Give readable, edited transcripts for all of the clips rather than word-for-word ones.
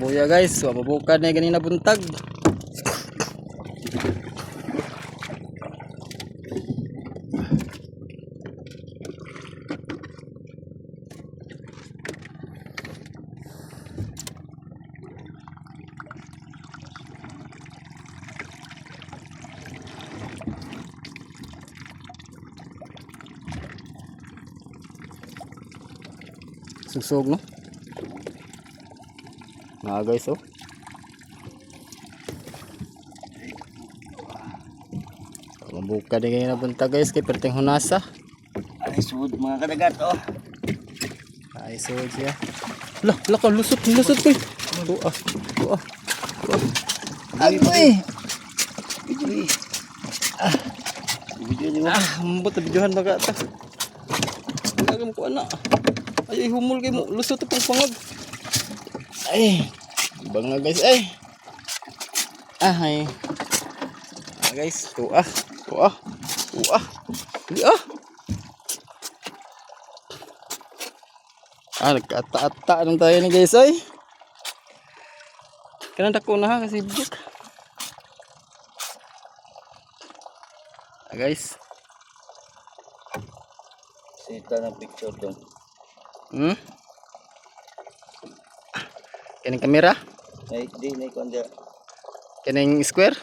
buya guys, mabukad na ganina buntag. Sugsog no. Nah guys oh. Mabuka din ngayon na punta guys kay perting hunasa. Ay sud mga kadagat oh. Ay sud siya. Lah, ka lusot ko. Tuah. Ay boy. Boy. Video ni mo. Mbot videohan baga ta. Lagam ko ana. Ay humol kay mo lusot pang pangag. Ay. Banga guys ay. Ay. Guys, tuah. Nagkata-ata lang tayo ni guys ay. Kanang dako na ha kasi buk. Guys. Sita ng picture dong. Kining kamera? Ay di na ko anda. Kining square?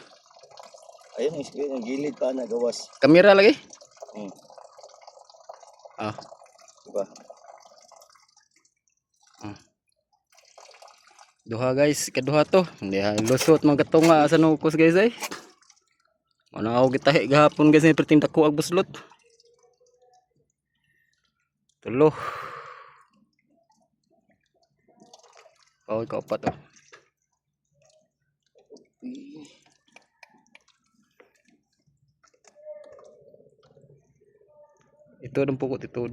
Ayun ang gilid pa na gawas. Kamera lagi? Diba? Duha guys, ikaduha to. Hindi ha, lusot mga katunga sa nukos guys ay. Ano ako gitahi gahapon guys, perting dako ag buslot. Tulo. Oh, ikaw pa to. Ito ang pukot ito.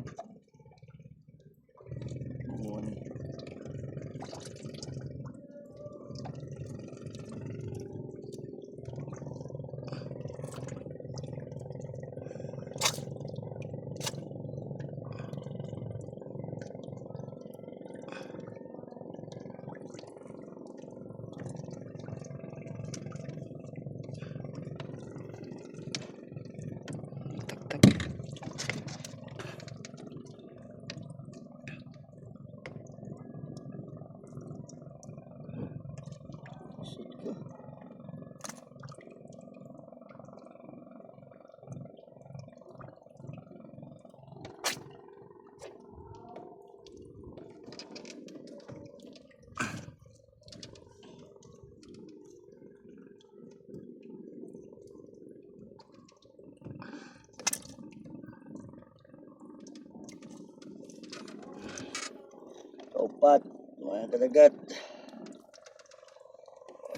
Kaupat, mga kadagat.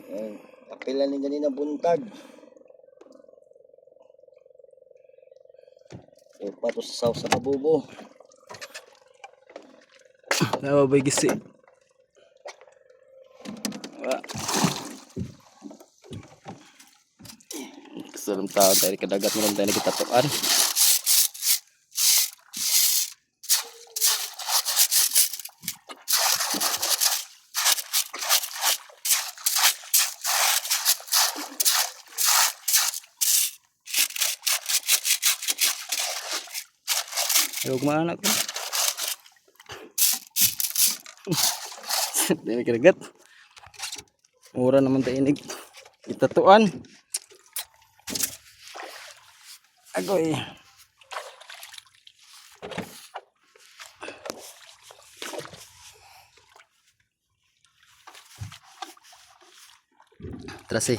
Ayan, kapilan ni ganina buntag. Kaupat o sasaw sa kabubo. Nababay gisi. Salam tao tayo kadagat mo lang tayo nakitatuan. Huwag maanak ko. Hindi kiragat. Mura naman tayo inig. Itatuan. Agoy. Terasi.